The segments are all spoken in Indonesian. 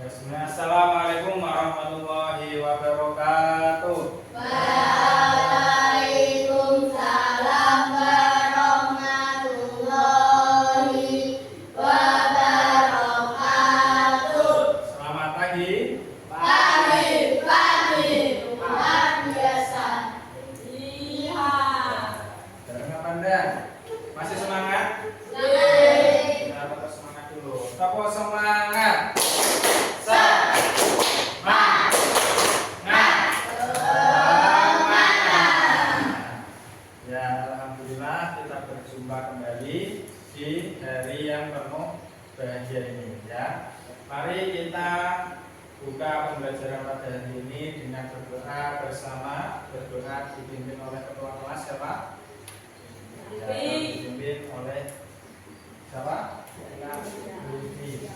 Assalamualaikum warahmatullahi wabarakatuh. Waalaikumsalam warahmatullahi wabarakatuh. Selamat pagi. Pagi, luar biasa. Iya. Dengar pandang. Masih semangat? Semangat. Kita semangat dulu. Tepuk semangat. Ya, alhamdulillah kita berjumpa kembali di hari yang penuh bahagia ini ya. Mari kita buka pembelajaran pada hari ini dengan berdoa bersama. Berdoa dipimpin oleh ketua kelas siapa? Ya, dipimpin oleh siapa? Wifi.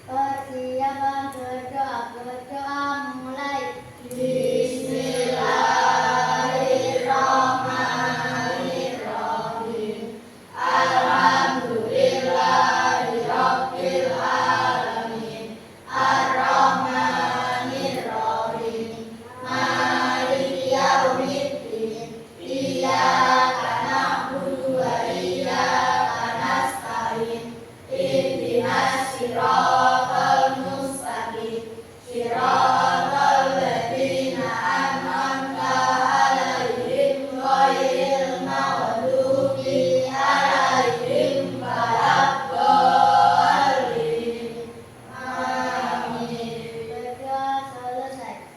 Persiapan berdoa mulai. Bismillahirrahmanirrahim. Alhamdulillahirabbil alamin. Arrahmanirrahim. Maliki yaumiddin. Iyyaka na'budu wa iyyaka nasta'in. Ihdinas siratal mustaqim. Siratal ladzina an'amta 'alaihim ghairil maghdubi 'alaihim waladdallin. Amin. Sudah selesai.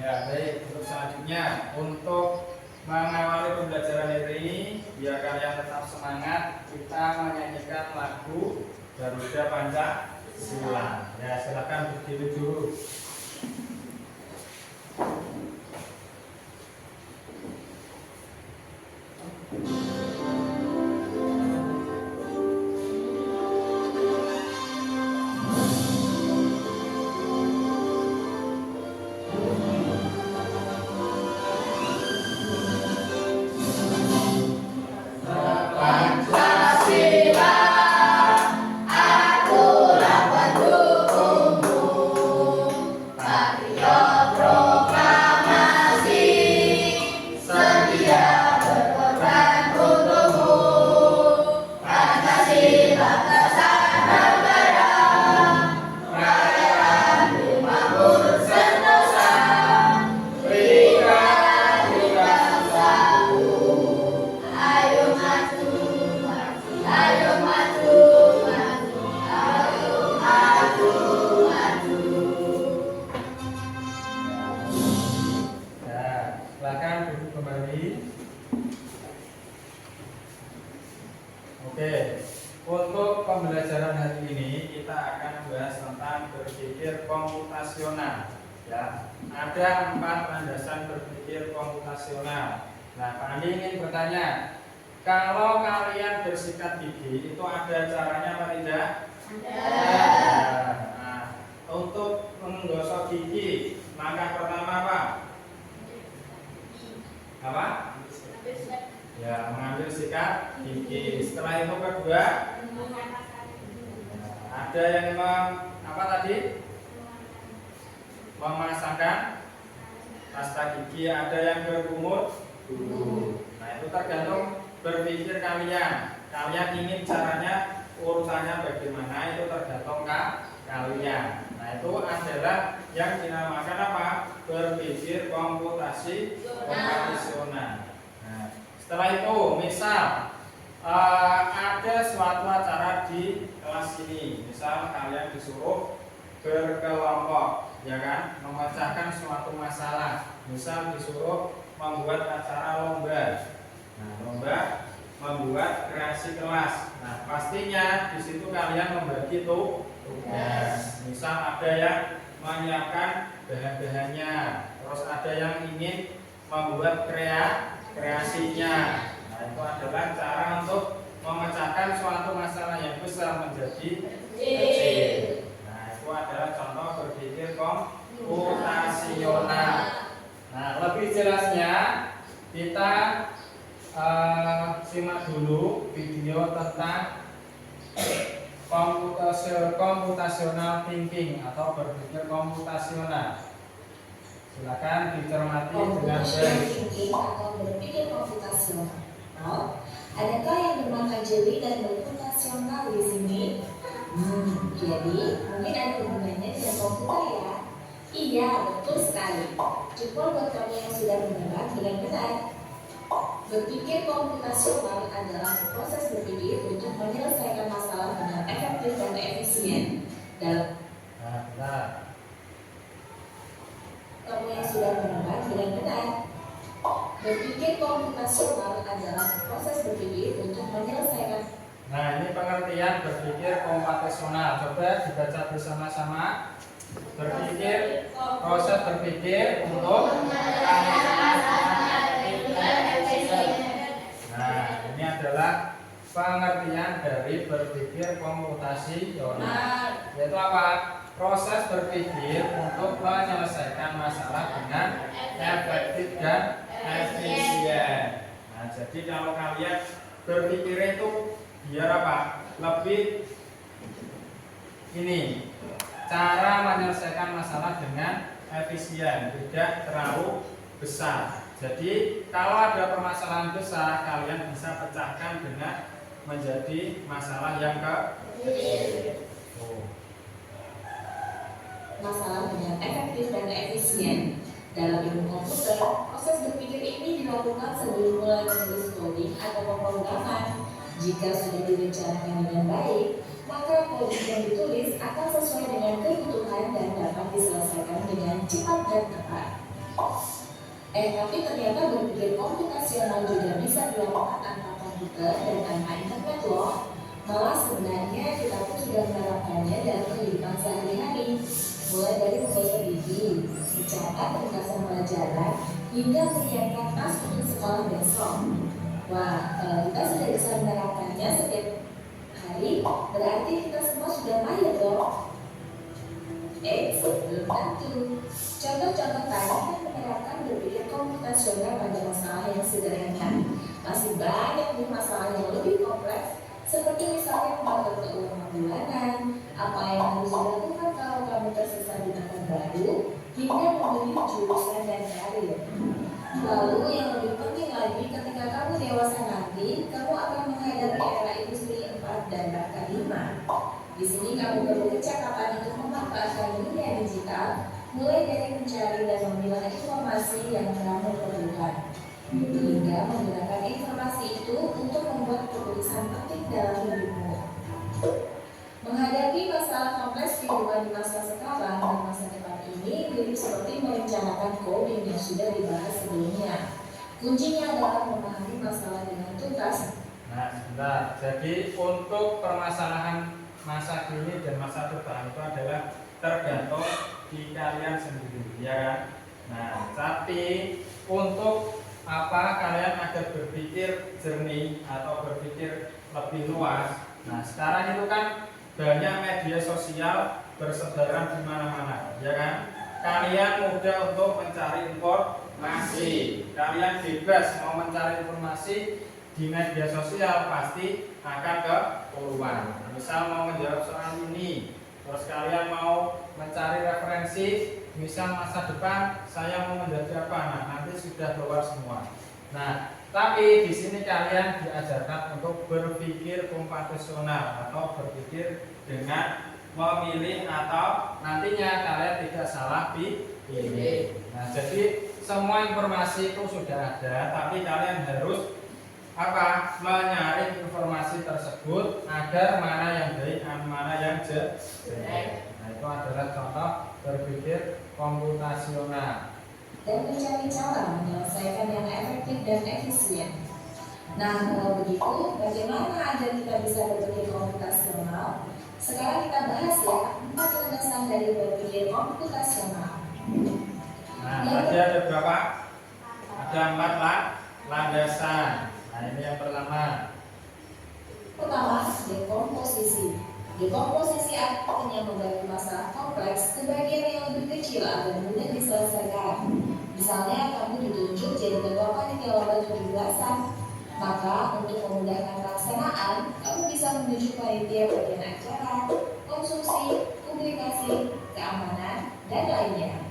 Ya, baik. Untuk selanjutnya, untuk mengawali pembelajaran hari ini, biar kalian tetap semangat, kita menyanyikan lagu Garuda Pancasila. Ya, silakan berdiri dulu. Pancasila, aturan pendukungmu. Patriot proklamasi, sedia berkorban untukmu. Pancasila pesan negara, rakyat makmur sentosa. Berikan kita satu. Ayo maju, maju, ayo maju, maju, ayo maju, maju. Ya, silakan duduk kembali. Oke, untuk pembelajaran hari ini kita akan membahas tentang berpikir komputasional. Ya, ada 4 landasan berpikir komputasional. Nah, Pak Andi ingin bertanya, kalau kalian bersikat gigi itu ada caranya apa tidak? Ada. Nah, untuk menggosok gigi, langkah pertama apa? Apa? Ya, mengambil sikat gigi. Setelah itu kedua, ada yang apa tadi? Memasangkan pasta gigi, ada yang berkumur dulu. Nah, itu tergantung berpikir kalian. Kalian ingin caranya, urutannya bagaimana, itu tergantung kalian. Nah, itu adalah yang dinamakan apa? Berpikir komputasional. Nah, setelah itu, misal ada suatu acara di kelas ini. Misal kalian disuruh berkelompok, ya kan, memecahkan suatu masalah. Misal disuruh membuat acara lomba. Nah, lomba membuat kreasi kelas. Nah, pastinya di situ kalian membagi tugas. Misal ada yang menyiapkan bahan-bahannya, terus ada yang ingin membuat kreasinya. Nah, itu adalah cara untuk memecahkan suatu masalah yang besar menjadi kecil. Nah, itu adalah contoh berpikir komputasional. Nah, lebih jelasnya kita simak dulu video tentang computational thinking atau berpikir komputasional. Silakan dicermati dengan Computational baik. thinking atau berpikir komputasional. Adakah yang bermempelajari dan berkomputasional di sini? Jadi mungkin ada hubungannya dengan komputer ya. Iya, betul sekali. Jempol buat kamu yang sudah menerang dengan benar. Berpikir komputasional adalah proses berpikir untuk menyelesaikan masalah dengan efektif dan efisien. Dalam Nah, kamu yang sudah menerang dengan benar. Berpikir komputasional adalah proses berpikir untuk menyelesaikan. nah, ini pengertian berpikir komputasional. Coba dibaca bersama-sama. Berpikir, proses berpikir untuk Nah, ini adalah pengertian dari berpikir komputasional. Yaitu apa? Proses berpikir untuk menyelesaikan masalah dengan efektif dan efisien. Nah, jadi kalau kalian berpikir itu biar apa? Lebih ini cara menyelesaikan masalah dengan efisien, tidak terlalu besar. Jadi kalau ada permasalahan besar, kalian bisa pecahkan dengan menjadi masalah yang kecil. Masalah dengan efektif dan efisien. Dalam ilmu komputer, proses berpikir ini dilakukan sebelum mulai menulis coding atau pemrograman. Jika sudah direncanakan dengan baik, maka coding yang ditulis akan sesuai dengan kebutuhan dan dapat diselesaikan dengan cepat dan tepat. Tapi ternyata berpikir komputasional juga bisa dilakukan tanpa komputer dan tanpa internet loh. Malah sebenarnya kita pun sudah menerapkannya dalam kehidupan sehari-hari. Mulai dari membaca buku, mencatat ringkasan pelajaran, hingga menyiapkan tas untuk sekolah besok. Wah, kalau kita sudah bisa menerapkannya setiap hari, berarti kita semua sudah mahir dong. Belum tentu. Contoh-contoh tadi kan menerapkan berpikir komputasional pada masalah yang sederhana. Masih banyak nih masalah yang lebih kompleks, seperti misalnya mengatur keuangan bulanan, apa yang harus dilakukan kalau kamu tersesat di tempat baru, hingga memilih jurusan dan karir. Lalu yang lebih penting lagi, ketika kamu dewasa nanti, kamu akan menghadapi era industri 4 dan bahkan 5. Di sini kamu perlu kecakapan untuk memanfaatkan dunia digital, mulai dari mencari dan memilah informasi yang kamu perlukan, hingga menggunakan informasi itu untuk membuat keputusan penting dalam hidupmu. Menghadapi masalah kompleks kehidupan di masa sekarang dan masa depan ini mirip seperti merencanakan coding yang sudah dibahas sebelumnya. Kuncinya adalah memahami masalah dengan tuntas. Nah, sebentar. Jadi untuk permasalahan masa kini dan masa depan itu adalah tergantung di kalian sendiri, ya kan? Nah, tapi untuk apa kalian agar berpikir jernih atau berpikir lebih luas? Nah, sekarang itu kan banyak media sosial bersebaran di mana-mana, ya kan? Kalian mudah untuk mencari informasi. Kalian bebas mau mencari informasi di media sosial, pasti akan ke peluang. Misal mau menjawab soal ini, terus kalian mau mencari referensi, misal masa depan saya mau menjadi apa, nah nanti sudah keluar semua. Nah, tapi di sini kalian diajarkan untuk berpikir komputasional atau berpikir dengan memilih atau nantinya kalian tidak salah pilih. Nah, jadi semua informasi itu sudah ada, tapi kalian harus apa? Menyaring informasi tersebut agar mana yang baik dan mana yang jelek. Nah, itu adalah contoh berpikir komputasional. Dan mencari cara menyelesaikan yang efektif dan efisien. Nah, kalau begitu, bagaimana agar kita bisa berpikir komputasional? Sekarang kita bahas ya 4 landasan dari berpikir komputasional. Nah, tadi ada berapa? Ada 4 landasan. Nah, ini yang pertama. Pertama, dekomposisi. Dekomposisi artinya membagi masalah kompleks ke bagian yang lebih kecil agar mudah diselesaikan. Misalnya, kamu ditunjuk jadi ketua panitia lomba 17-an. Maka, untuk memudahkan pelaksanaan, kamu bisa menunjuk panitia bagian acara, konsumsi, publikasi, keamanan, dan lainnya.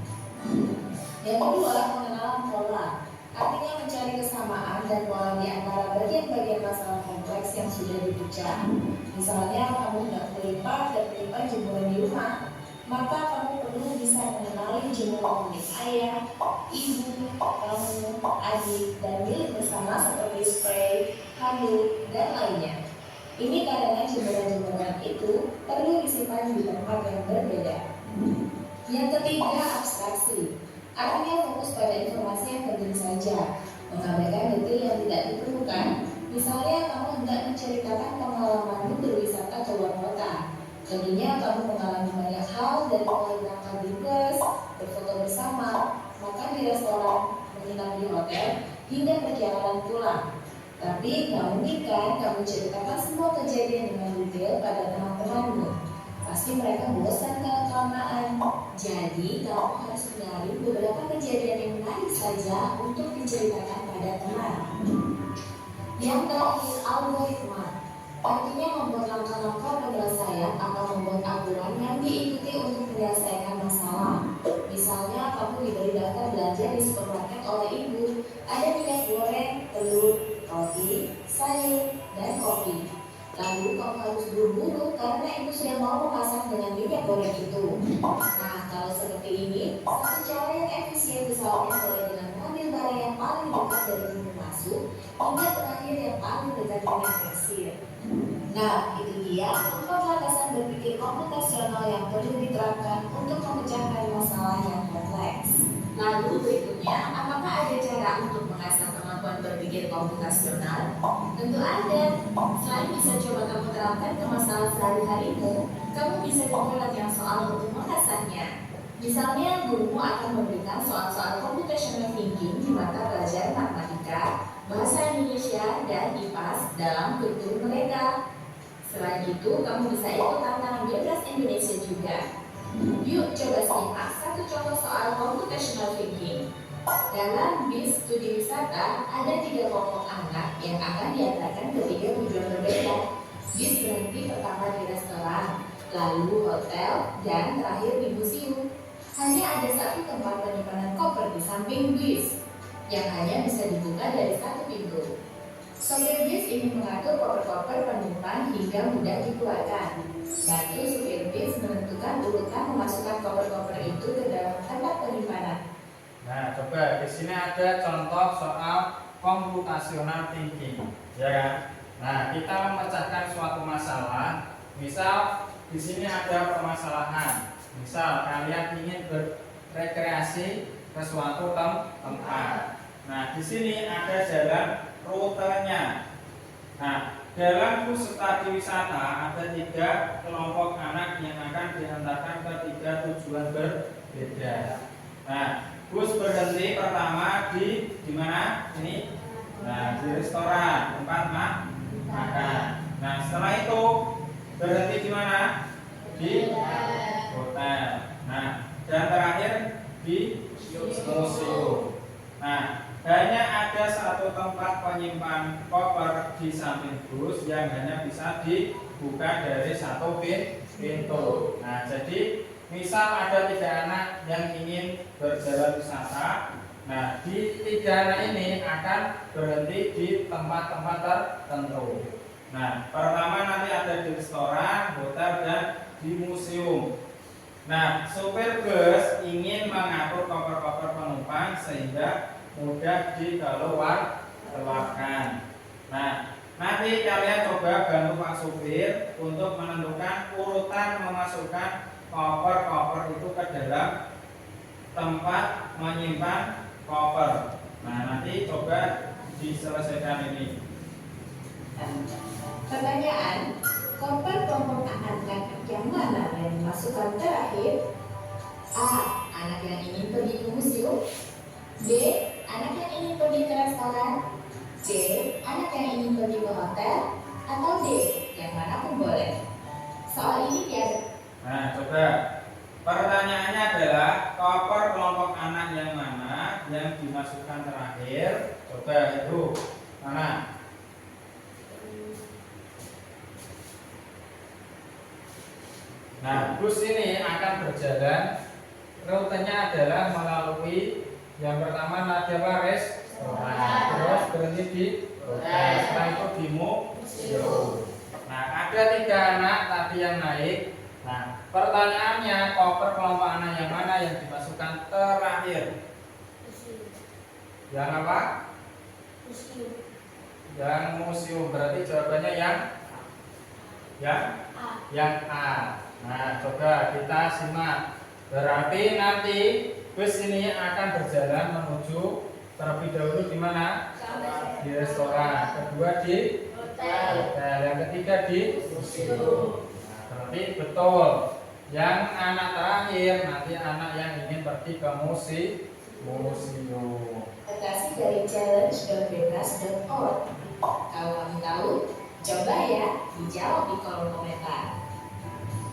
Yang kedua, pengenalan pola. Artinya mencari kesamaan dan pola di antara bagian-bagian masalah kompleks yang sudah dipecah. Misalnya, kamu hendak melipat dan menyimpan jemuran di rumah, maka kamu perlu bisa mengenali jemuran milik ayah, ibu, kamu, adik, dan milik bersama seperti spray, handuk, dan lainnya. Ini karena jemuran-jemuran itu perlu disimpan di tempat yang berbeda. Yang ketiga, abstraksi. Artinya fokus pada informasi yang penting saja, mengabaikan detail yang tidak diperlukan. Misalnya, kamu hendak menceritakan pengalamanmu berwisata ke luar kota. Tentunya kamu mengalami banyak hal dari mulai berangkat di bus, berfoto bersama, makan di restoran, menginap di hotel, hingga perjalanan pulang. Tapi nggak mungkin kan kamu ceritakan semua kejadian dengan detail pada teman-temanmu. Pasti mereka bosan kalau kelamaan. Jadi kamu harus mencari beberapa kejadian yang menarik saja untuk diceritakan pada teman. Yang terakhir, algoritma. Artinya membuat langkah-langkah penyelesaian atau membuat aturan yang diikuti untuk menyelesaikan masalah. Misalnya, kamu diberi daftar belanja di supermarket oleh ibu. Ada minyak goreng, telur, roti, sayur, dan kopi. Lalu kamu harus buru-buru karena ibu sudah mau memasak dengan minyak goreng itu. Nah, kalau seperti ini, satu cara yang efisien misalnya mulai dengan mengambil barang yang paling dekat dari pintu masuk hingga terakhir yang paling dekat dengan kasir. Nah, itu dia 4 landasan berpikir komputasional yang perlu diterapkan untuk memecahkan masalah yang kompleks. Lalu berikutnya, apakah ada cara untuk mengasah kemampuan berpikir komputasional? Tentu ada. Selain bisa coba kamu terapkan ke masalah sehari-harimu, kamu bisa juga latihan soal untuk mengasahnya. Misalnya, gurumu akan memberikan soal-soal computational thinking di mata pelajaran matematika, bahasa Indonesia, dan IPAS dalam kurikulum mereka. Selain itu, kamu bisa ikut tantangan bebas Indonesia juga. Yuk coba simak satu contoh soal computational thinking. Dalam bis studi wisata, ada 3 kelompok anak yang akan diantarkan ke 3 tujuan berbeda. Bis berhenti pertama di restoran, lalu hotel, dan terakhir di museum. Hanya ada 1 tempat penyimpanan koper di samping bis, yang hanya bisa dibuka dari 1 pintu. Sopir bis ingin mengatur koper-koper penumpang hingga mudah dikeluarkan. Bantu supir bis menentukan urutan memasukkan koper-koper itu ke dalam tempat penyimpanan. Nah, coba di sini ada contoh soal computational thinking, ya kan? Nah, kita memecahkan suatu masalah. Misal di sini ada permasalahan. Misal kalian ingin berrekreasi ke suatu tempat. Nah, di sini ada jalan rutenya. Nah, dalam bus studi wisata ada 3 kelompok anak yang akan diantarkan ke 3 tujuan berbeda. Nah, bus berhenti pertama di mana? Ini. Nah, di restoran, tempat makan. Nah, setelah itu berhenti di mana? Di hotel. Nah, dan terakhir di museum. Nah, hanya ada 1 tempat penyimpan koper di samping bus yang hanya bisa dibuka dari 1 pintu. Nah, jadi misal ada 3 anak yang ingin berjalan wisata. Nah, di 3 anak ini akan berhenti di tempat-tempat tertentu. Nah, pertama nanti ada di restoran, hotel, dan di museum. Nah, supir bus ingin mengatur koper-koper penumpang sehingga mudah dikeluarkan. Nah, nanti kalian coba bantu Pak supir untuk menentukan urutan memasukkan koper-koper itu ke dalam tempat menyimpan koper. Nah, nanti coba diselesaikan ini. Pertanyaan, koper kelompok anak yang mana yang dimasukkan terakhir? A. Anak yang ingin pergi ke museum. B. Anak yang ingin pergi ke restoran. C. Anak yang ingin pergi ke hotel. Atau D. Yang mana pun boleh. Soal ini biar. Nah, coba pertanyaannya adalah koper kelompok anak yang mana yang dimasukkan terakhir? Coba itu mana? ini akan berjalan, rutenya adalah melalui yang pertama nada baris, terus berhenti di setelah itu di museum. Nah, ada 3 anak tadi yang naik. Nah, pertanyaannya, koper kelompok anak yang mana yang dimasukkan terakhir? Yang apa? Yang museum. Berarti jawabannya yang A. Nah, coba kita simak. Berarti nanti bus ini akan berjalan menuju terlebih dahulu di mana? Di restoran. Kedua di hotel. Yang ketiga di museum. Nah, berarti betul. Yang anak terakhir nanti anak yang ingin pergi ke museum. Lokasi dari challenge.bebas.org. Kalau kamu tahu, coba ya dijawab di kolom komentar.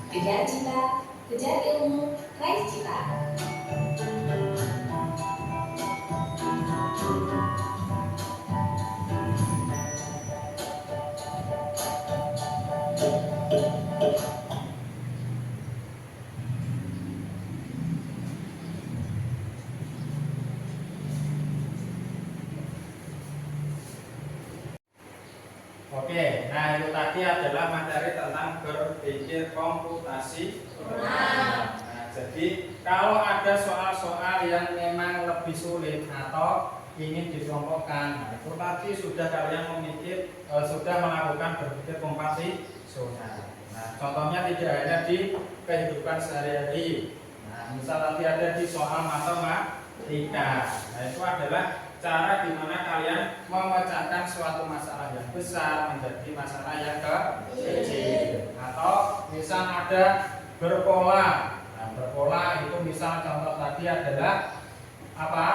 Kejar cita, kejar ilmu, raih cita. Oke, nah itu tadi adalah materi tentang berpikir komputasional. Nah, jadi kalau ada soal-soal yang memang lebih sulit atau ingin dikelompokkan, nah, itu tadi sudah kalian sudah melakukan berpikir komputasional. Nah, contohnya tidak hanya di kehidupan sehari-hari. Nah, misal tadi ada di soal matematika. Nah, itu adalah cara di mana kalian memecahkan suatu masalah yang besar menjadi masalah yang kecil. Atau misal ada berpola. Nah, berpola itu misal contoh tadi adalah apa?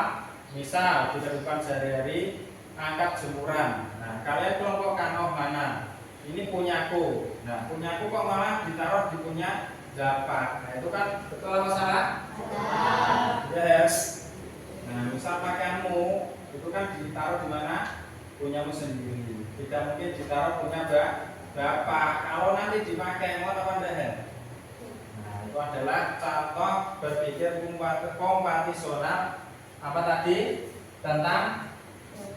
Misal di kehidupan sehari-hari angkat jemuran. Nah, kalian kelompokkan, oh mana? Ini punyaku. Nah, punyaku kok malah ditaruh di punya Bapak. Nah, itu kan betul apa salah? Yes. Nah, misal pakaianmu itu kan ditaruh di mana? Punyamu sendiri. Tidak mungkin ditaruh punya Bapak. Kalau nanti dipakai mau apa enggak? Nah, itu adalah contoh berpikir komputasional apa tadi? Tentang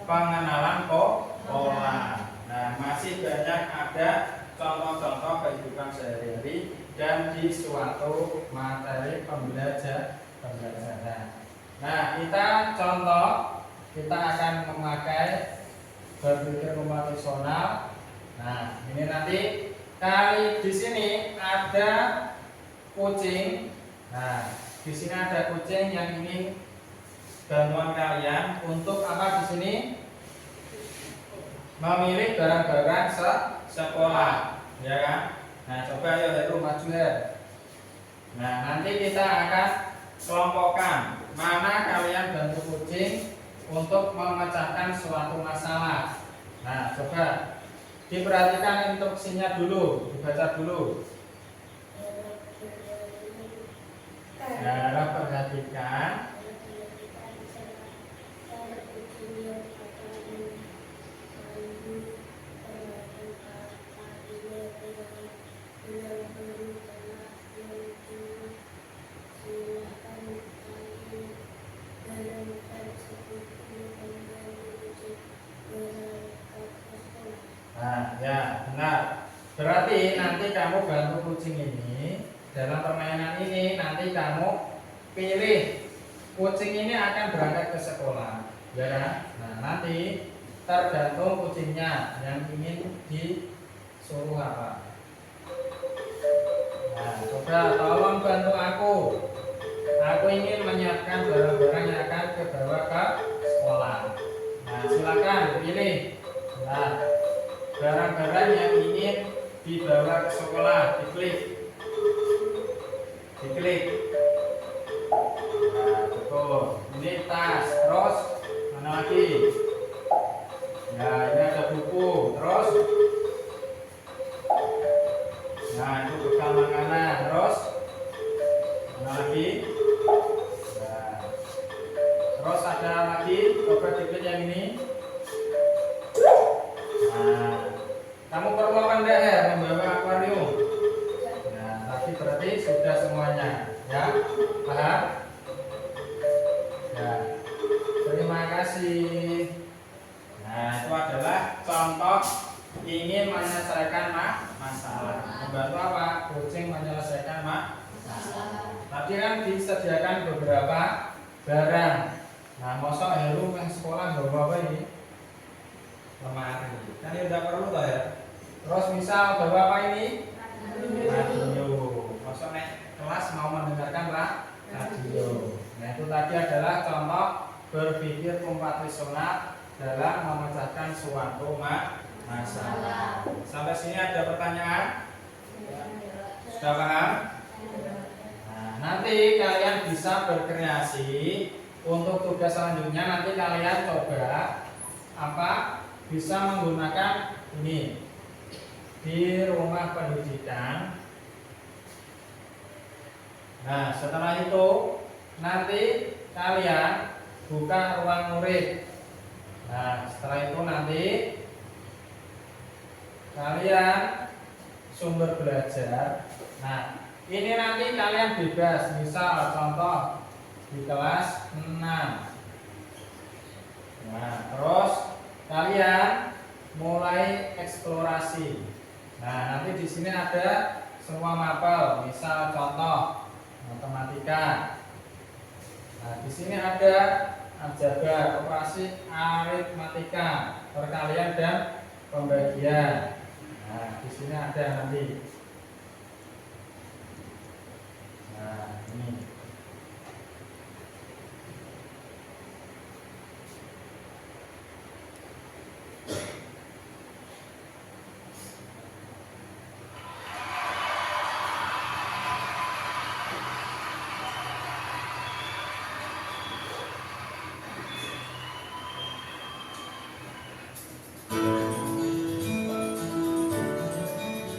pengenalan pola. Nah, masih banyak ada contoh-contoh kehidupan sehari-hari dan di suatu materi pembelajaran. Nah, kita contoh, kita akan memakai berpikir komputasional. Nah, ini nanti di sini ada kucing. Nah, di sini ada kucing yang ingin bantuan kalian untuk apa di sini? Memilih barang-barang sekolah, ya kan? Nah, coba ya Heru maju ya. Nah, nanti kita akan kelompokkan mana kalian bantu kucing untuk memecahkan suatu masalah. Nah, coba diperhatikan instruksinya dulu, dibaca dulu. Nah, perhatikan. Nah, ya benar. Berarti nanti kamu bantu kucing ini dalam permainan ini. Nanti kamu pilih kucing ini akan berangkat ke sekolah, ya kan? Nah, nanti tergantung kucingnya yang ingin disuruh apa. Nah, coba tolong bantu aku. Aku ingin menyiapkan barang-barang yang akan dibawa ke sekolah. Nah, silakan pilih. Nah, barang-barang yang ingin dibawa ke sekolah, diklik. Nah, betul. Ini tas, terus mana lagi? Nah, ini ada buku, terus. Nah, itu bekal makanan, terus mana lagi? Nah, terus ada lagi, coba diklik yang ini. Nah, kamu perlu apa enggak ya membawa akuarium? Nah, tadi berarti sudah semuanya. caranya. Ya, paham? Ya, terima kasih. Nah, itu adalah contoh ingin menyelesaikan masalah. Membantu apa? Kucing menyelesaikan masalah. Tadi kan disediakan beberapa barang. Nah, mosok Heru yang sekolah bawa apa ini? Lemari. Kan ini udah perlu toh ya. Terus misal bawa apa ini? Radio. Mosok naik kelas mau mendengarkan radio. Nah, itu tadi adalah contoh berpikir kompatisional dalam memecahkan suatu masalah. Sampai sini ada pertanyaan? Sudah paham? Nah, nanti kalian bisa berkreasi. Untuk tugas selanjutnya nanti kalian coba apa? Bisa menggunakan ini di rumah pendidikan. Nah, setelah itu nanti kalian buka ruang murid. Nah, setelah itu nanti kalian sumber belajar. Nah, ini nanti kalian bebas. Misal contoh di kelas 6. Nah, terus kalian mulai eksplorasi. Nah, nanti di sini ada semua mapel. Misal contoh matematika. Nah, di sini ada aljabar, operasi aritmatika, perkalian dan pembagian. Nah, di sini ada nanti. Nah, ini.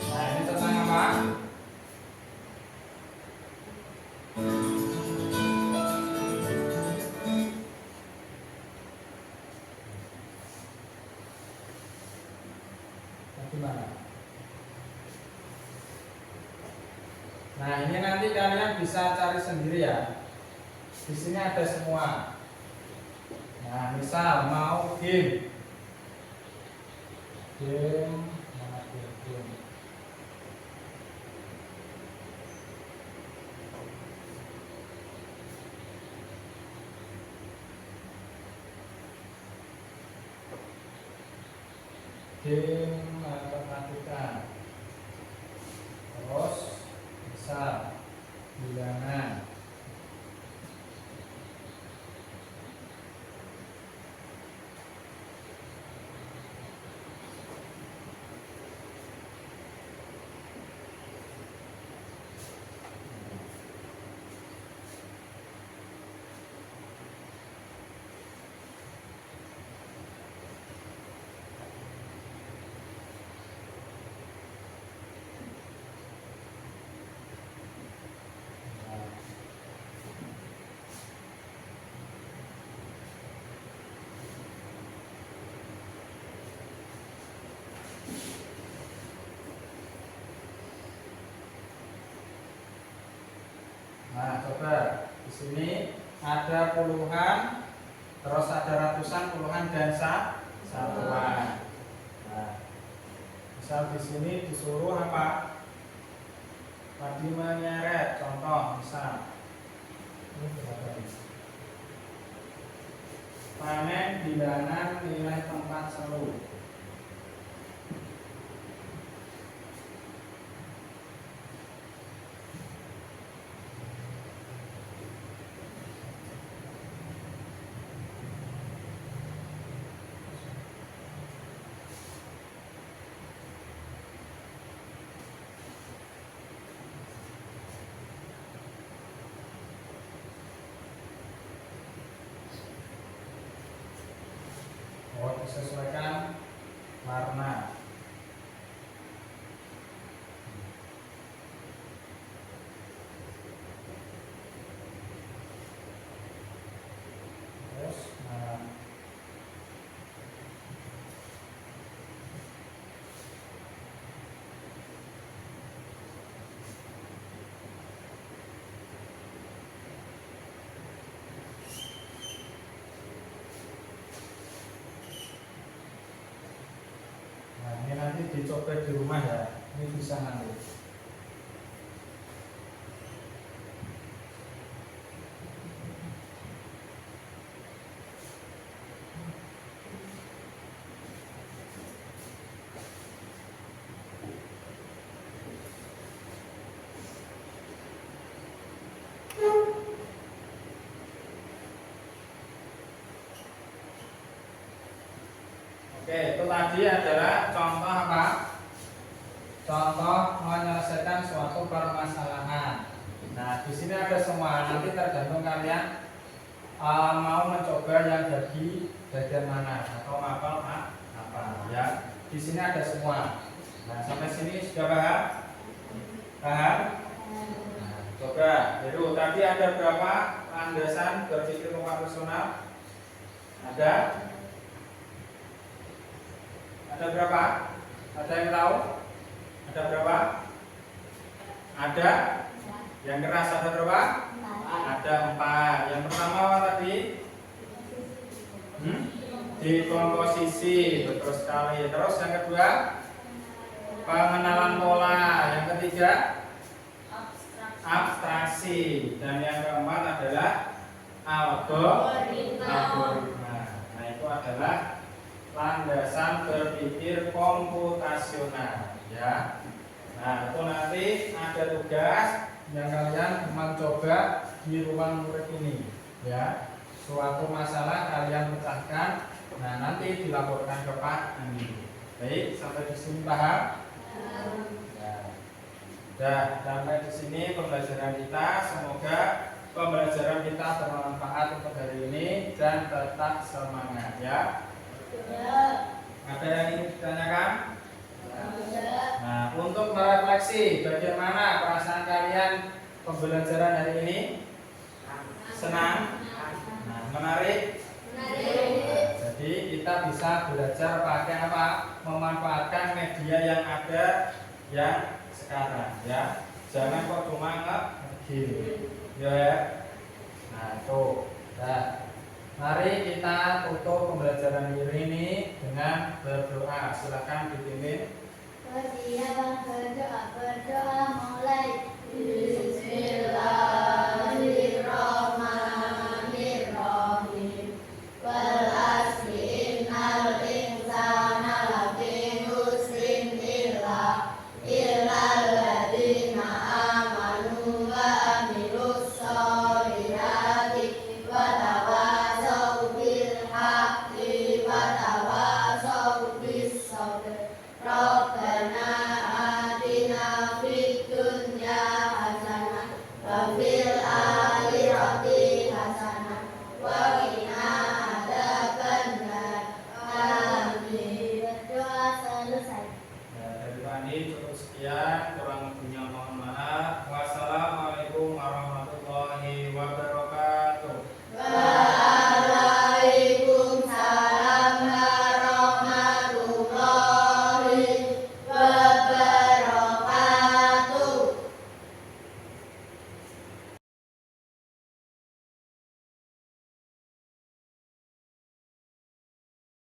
Nah, ini tentang apa? Gimana? Nah, ini nanti kalian bisa cari sendiri ya. Di sini ada semua. Nah, misal mau game. Mana game? Game matematika. Terus misal bilangan. Nah, coba di sini ada puluhan, terus ada ratusan, puluhan dan satuan. Nah, misal di sini disuruh apa? Tadi menyeret, contoh misal ini berapa ini? Panen bilangan nilai tempat seluruh. Disesuaikan warna. Terus Oke, itu tadi adalah contoh apa? Contoh menyelesaikan suatu permasalahan. Nah, di sini ada semua. Nanti tergantung kalian mau mencoba yang jadi bagian mana atau apa ya. Di sini ada semua. Nah, sampai sini sudah paham? Paham? Nah, coba. Jadi tadi ada berapa landasan berpikir konvensional? Ada? Ada berapa? Ada yang tahu? Ada berapa? Ada? Yang keras ada berapa? Ada 4. Yang pertama apa tadi? Dekomposisi, betul sekali. Terus yang kedua, pengenalan pola. Yang ketiga, abstraksi. Dan yang keempat adalah algoritma. Nah, itu adalah landasan berpikir komputasional, ya. Nah, itu nanti ada tugas yang kalian mencoba di ruang murid ini, ya. Suatu masalah kalian pecahkan, nah nanti dilaporkan ke Pak Andi. Baik, sampai di sini paham? Ya, sampai di sini pembelajaran kita. Semoga pembelajaran kita bermanfaat untuk hari ini dan tetap semangat, ya. Ada yang ingin ditanyakan? Nah, untuk merefleksi bagaimana perasaan kalian pembelajaran hari ini? Senang? Nah, menarik? Nah, jadi kita bisa belajar pakai apa? Memanfaatkan media yang ada yang sekarang, ya. Jangan kok cuma nge-game, ya. Nah, tuh. Nah, mari kita tutup pembelajaran ini dengan berdoa. Silakan dipimpin. Berdoa mulai. Bismillahirrahmanirrahim. Wal asri innal insana lafi khusrin illa alladzina amanu wa amilus sholihati wa tawasaw bil haqqi wa tawasaw bis sabr. Rabbana atina fid dunya hasanah wa fil akhirati hasanah wa qina adzabannar. Amin. Berdoa selesai. Dari Pak Andi cukup sekian, kurang lebihnya mohon